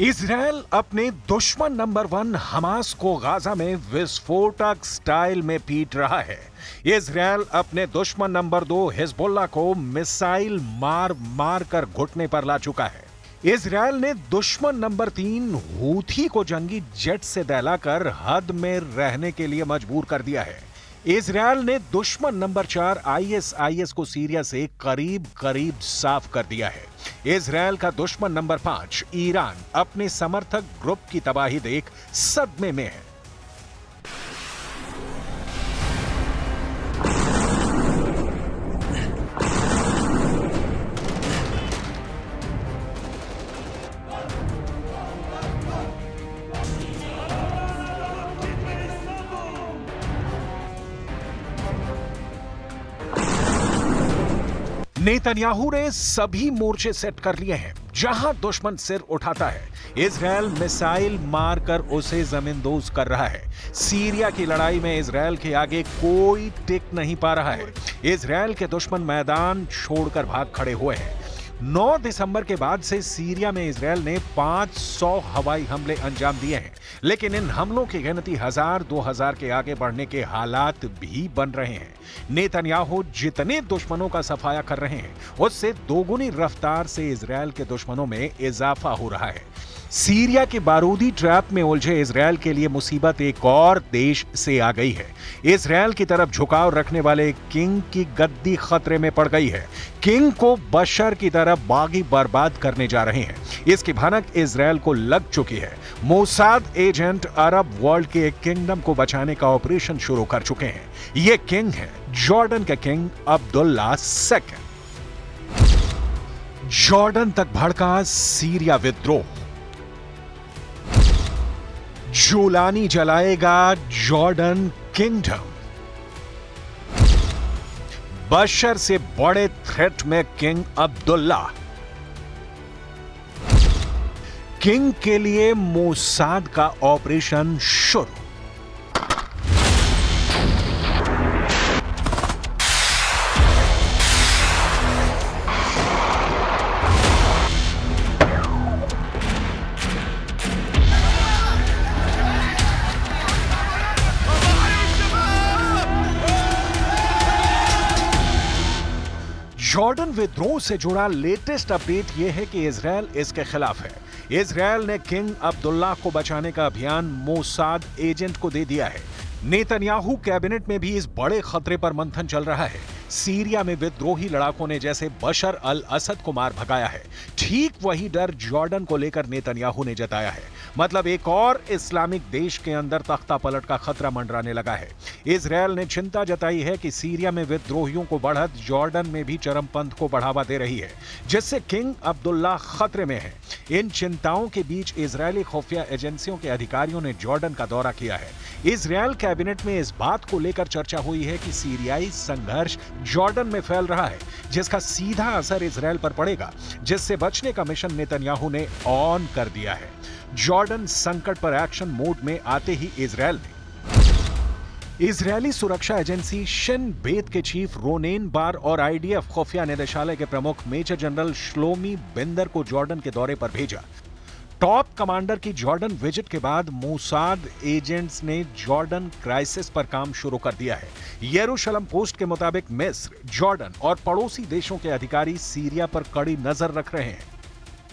Israel अपने दुश्मन number 1 Hamas को गाजा में विस्फोटक स्टाइल में पीट रहा है। इजरायल अपने दुश्मन नंबर 2 हिजबुल्लाह को मिसाइल मार मार कर घुटने पर ला चुका है। इजरायल ने दुश्मन नंबर 3 हूथी को जंगी जेट से दहलाकर हद में रहने के लिए मजबूर कर दिया है। इजरायल ने दुश्मन नंबर 4 आईएसआईएस को सीरिया से करीब करीब साफ कर दिया है। इजरायल का दुश्मन नंबर 5 ईरान अपने समर्थक ग्रुप की तबाही देख सदमे में है। नेतन्याहू ने सभी मोर्चे सेट कर लिए हैं जहां दुश्मन सिर उठाता है। इजरायल मिसाइल मारकर उसे जमींदोज कर रहा है। सीरिया की लड़ाई में इजरायल के आगे कोई टिक नहीं पा रहा है। इजरायल के दुश्मन मैदान छोड़कर भाग खड़े हुए हैं। 9 दिसंबर के बाद से सीरिया में इजरायल ने 500 हवाई हमले अंजाम दिए हैं, लेकिन इन हमलों की गिनती 1000-2000 के आगे बढ़ने के हालात भी बन रहे हैं। नेतन्याहू जितने दुश्मनों का सफाया कर रहे हैं, उससे दोगुनी रफ्तार से इजरायल के दुश्मनों में इजाफा हो रहा है। सीरिया के बारूदी ट्रैप में उलझे इजरायल के लिए मुसीबत एक और देश से आ गई है। इजरायल की तरफ झुकाव रखने वाले किंग की गद्दी खतरे में पड़ गई है। किंग को बशर की तरफ बागी बर्बाद करने जा रहे हैं, इसकी भनक इजरायल को लग चुकी है। मोसाद एजेंट अरब वर्ल्ड के एक किंगडम को बचाने का ऑपरेशन शुरू कर चुके हैं। ये किंग है जॉर्डन के किंग अब्दुल्ला II। जॉर्डन तक भड़का सीरिया विद्रोह। जुलानी जलाएगा जॉर्डन किंगडम। बशर से बड़े थ्रेट में किंग अब्दुल्ला। किंग के लिए मोसाद का ऑपरेशन शुरू। जॉर्डन विद्रोह से जुड़ा लेटेस्ट अपडेट यह है कि इजरायल इसके खिलाफ है। इजरायल ने किंग अब्दुल्ला को बचाने का अभियान मोसाद एजेंट को दे दिया है। नेतन्याहू कैबिनेट में भी इस बड़े खतरे पर मंथन चल रहा है। सीरिया में विद्रोही लड़ाकों ने जैसे बशर अल असद को मार भगाया है, ठीक वही डर जॉर्डन को लेकर नेतन्याहू ने जताया है। मतलब एक और इस्लामिक देश के अंदर तख्ता पलट का खतरा मंडराने लगा है। इजरायल ने चिंता जताई है कि सीरिया में विद्रोहियों को बढ़त जॉर्डन में भी चरमपंथ को बढ़ावा दे रही है, जिससे किंग अब्दुल्ला खतरे में है। इन चिंताओं के बीच इजरायली खुफिया एजेंसियों के अधिकारियों ने जॉर्डन का दौरा किया है। इजरायल कैबिनेट में इस बात को लेकर चर्चा हुई है कि सीरियाई संघर्ष जॉर्डन में फैल रहा है, जिसका सीधा असर इजरायल पर पड़ेगा, जिससे बचने का मिशन नेतन्याहू ने ऑन कर दिया है। जॉर्डन संकट पर एक्शन मोड में आते ही इजरायली सुरक्षा एजेंसी शिन बेत के चीफ रोनेन बार और आईडीएफ खुफिया निदेशालय के प्रमुख मेजर जनरल श्लोमी बिंदर को जॉर्डन के दौरे पर भेजा। टॉप कमांडर की जॉर्डन विजिट के बाद मोसाद एजेंट्स ने जॉर्डन क्राइसिस पर काम शुरू कर दिया है। यरूशलेम पोस्ट के मुताबिक मिस्र, जॉर्डन और पड़ोसी देशों के अधिकारी सीरिया पर कड़ी नजर रख रहे हैं।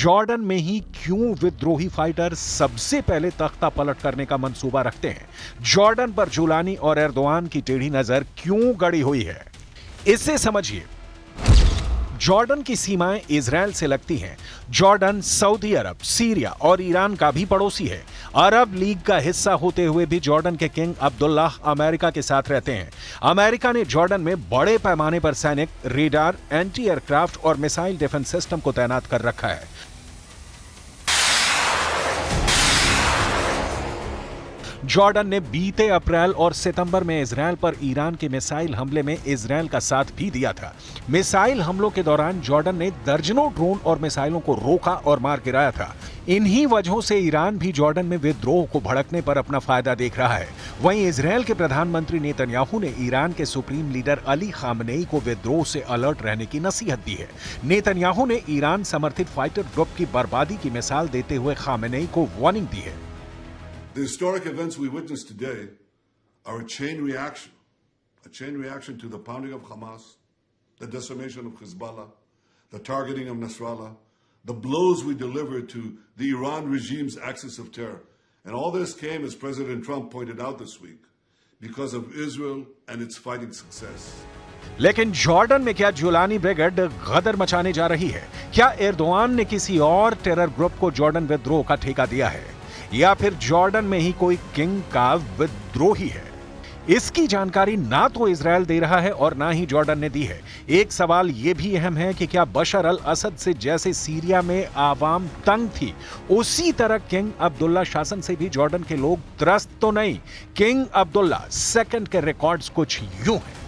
जॉर्डन में ही क्यों विद्रोही फाइटर सबसे पहले तख्ता पलट करने का मंसूबा रखते हैं? जॉर्डन पर जुलानी और एर्दोआन की टेढ़ी नजर क्यों गड़ी हुई है? इसे समझिए। जॉर्डन की सीमाएं इजराइल से लगती हैं। जॉर्डन सऊदी अरब, सीरिया और ईरान का भी पड़ोसी है। अरब लीग का हिस्सा होते हुए भी जॉर्डन के किंग अब्दुल्लाह अमेरिका के साथ रहते हैं। अमेरिका ने जॉर्डन में बड़े पैमाने पर सैनिक, रेडार, एंटी एयरक्राफ्ट और मिसाइल डिफेंस सिस्टम को तैनात कर रखा है। जॉर्डन ने बीते अप्रैल और सितंबर में इजराइल पर ईरान के मिसाइल हमले में इजराइल का साथ भी दिया था। मिसाइल हमलों के दौरान जॉर्डन ने दर्जनों ड्रोन और मिसाइलों को रोका और मार गिराया था। इन्हीं वजहों से ईरान भी जॉर्डन में विद्रोह को भड़कने पर अपना फायदा देख रहा है। वहीं इजराइल के प्रधानमंत्री नेतन्याहू ने ईरान के सुप्रीम लीडर अली खामनेई को विद्रोह से अलर्ट रहने की नसीहत दी है। नेतन्याहू ने ईरान समर्थित फाइटर ग्रुप की बर्बादी की मिसाल देते हुए खामनेई को वार्निंग दी है। The historic events we witnessed today are a chain reaction to the pounding of Hamas, the decimation of Hezbollah, the targeting of Nasrallah, the blows we delivered to the Iran regime's axis of terror. And all this came, as President Trump pointed out this week, because of Israel and its fighting success. लेकिन Jordan में क्या Jolani brigade गदर मचाने जा रही है? क्या Erdogan ने किसी और टेरर ग्रुप को जॉर्डन विद्रोह का ठेका दिया है, या फिर जॉर्डन में ही कोई किंग का विद्रोही है? इसकी जानकारी ना तो इजराइल दे रहा है और ना ही जॉर्डन ने दी है। एक सवाल यह भी अहम है कि क्या बशर अल असद से जैसे सीरिया में आवाम तंग थी, उसी तरह किंग अब्दुल्ला शासन से भी जॉर्डन के लोग त्रस्त तो नहीं? किंग अब्दुल्ला सेकंड के रिकॉर्ड्स कुछ यूं हैं।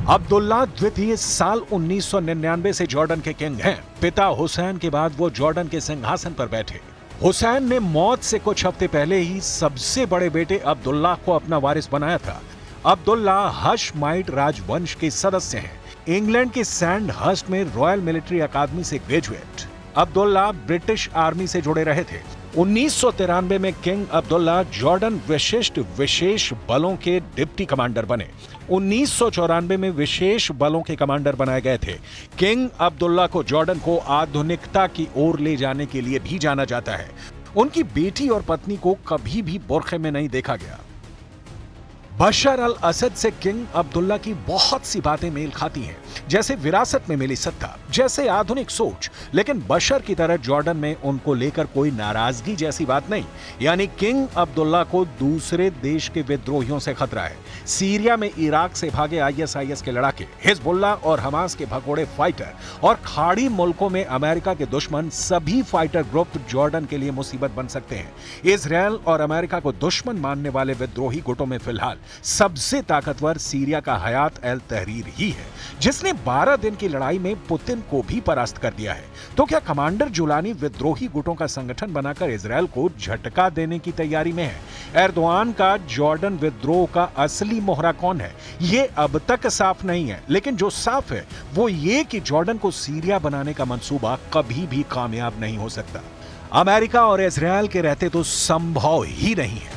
अब्दुल्ला द्वितीय साल 1999 से जॉर्डन के किंग हैं। पिता हुसैन के बाद वो जॉर्डन के सिंहासन पर बैठे। हुसैन ने मौत से कुछ हफ्ते पहले ही सबसे बड़े बेटे अब्दुल्लाह को अपना वारिस बनाया था। अब्दुल्ला हशमाइट राजवंश के सदस्य हैं। इंग्लैंड के सैंडहर्स्ट में रॉयल मिलिट्री अकादमी से ग्रेजुएट। अब्दुल्ला ब्रिटिश आर्मी से जुड़े रहे थे। 1993 में किंग अब्दुल्ला जॉर्डन विशिष्ट विशेष बलों के डिप्टी कमांडर बने। 1994 में विशेष बलों के कमांडर बनाए गए थे। किंग अब्दुल्ला को जॉर्डन को आधुनिकता की ओर ले जाने के लिए भी जाना जाता है। उनकी बेटी और पत्नी को कभी भी बुर्खे में नहीं देखा गया। बशर अल असद से किंग अब्दुल्ला की बहुत सी बातें मेल खाती हैं, जैसे विरासत में मिली सत्ता, जैसे आधुनिक सोच। लेकिन बशर की तरह जॉर्डन में उनको लेकर कोई नाराजगी जैसी बात नहीं। यानी किंग अब्दुल्ला को दूसरे देश के विद्रोहियों से खतरा है। सीरिया में इराक से भागे ISIS के लड़ाके, हिजबुल्लाह और हमास के भगोड़े फाइटर और खाड़ी मुल्कों में अमेरिका के दुश्मन, सभी फाइटर ग्रुप जॉर्डन के लिए मुसीबत बन सकते हैं। इजराइल और अमेरिका को दुश्मन मानने वाले विद्रोही गुटों में फिलहाल सबसे ताकतवर सीरिया का हयात अल तहरीर ही है, जिसने 12 दिन की लड़ाई में पुतिन को भी परास्त कर दिया है। तो क्या कमांडर जुलानी विद्रोही गुटों का संगठन बनाकर इजराइल को झटका देने की तैयारी में है? एर्दोआन का जॉर्डन विद्रोह का असली मोहरा कौन है, ये अब तक साफ नहीं है। लेकिन जो साफ है वो ये कि जॉर्डन को सीरिया बनाने का मंसूबा कभी भी कामयाब नहीं हो सकता। अमेरिका और इजराइल के रहते तो संभव ही नहीं है।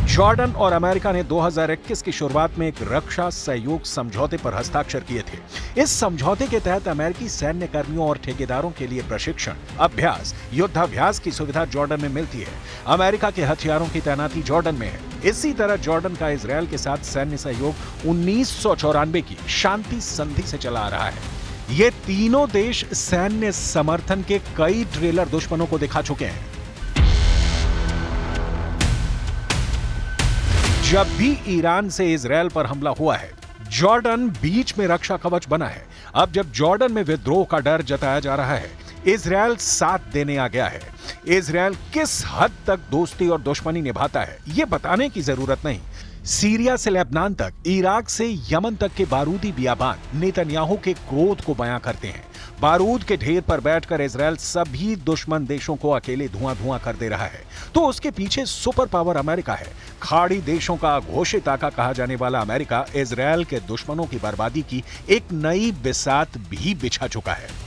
जॉर्डन और अमेरिका ने 2021 की शुरुआत में एक रक्षा सहयोग समझौते पर हस्ताक्षर किए थे। इस समझौते के तहत अमेरिकी सैन्य कर्मियों और ठेकेदारों के लिए प्रशिक्षण, अभ्यास, युद्धाभ्यास की सुविधा जॉर्डन में मिलती है। अमेरिका के हथियारों की तैनाती जॉर्डन में है। इसी तरह जॉर्डन का इजराइल के साथ सैन्य सहयोग 1994 की शांति संधि से चला आ रहा है। ये तीनों देश सैन्य समर्थन के कई ट्रेलर दुश्मनों को दिखा चुके हैं। जब भी ईरान से इजराइल पर हमला हुआ है, जॉर्डन बीच में रक्षा कवच बना है। अब जब जॉर्डन में विद्रोह का डर जताया जा रहा है, इजराइल साथ देने आ गया है। इजराइल किस हद तक दोस्ती और दुश्मनी निभाता है, यह बताने की जरूरत नहीं। सीरिया से लेबनान तक, इराक से यमन तक के बारूदी बियाबान नेतन्याहू के क्रोध को बयां करते हैं। बारूद के ढेर पर बैठकर इजराइल सभी दुश्मन देशों को अकेले धुआं धुआं कर दे रहा है, तो उसके पीछे सुपर पावर अमेरिका है। खाड़ी देशों का घोषित आका कहा जाने वाला अमेरिका इजराइल के दुश्मनों की बर्बादी की एक नई बिसात भी बिछा चुका है।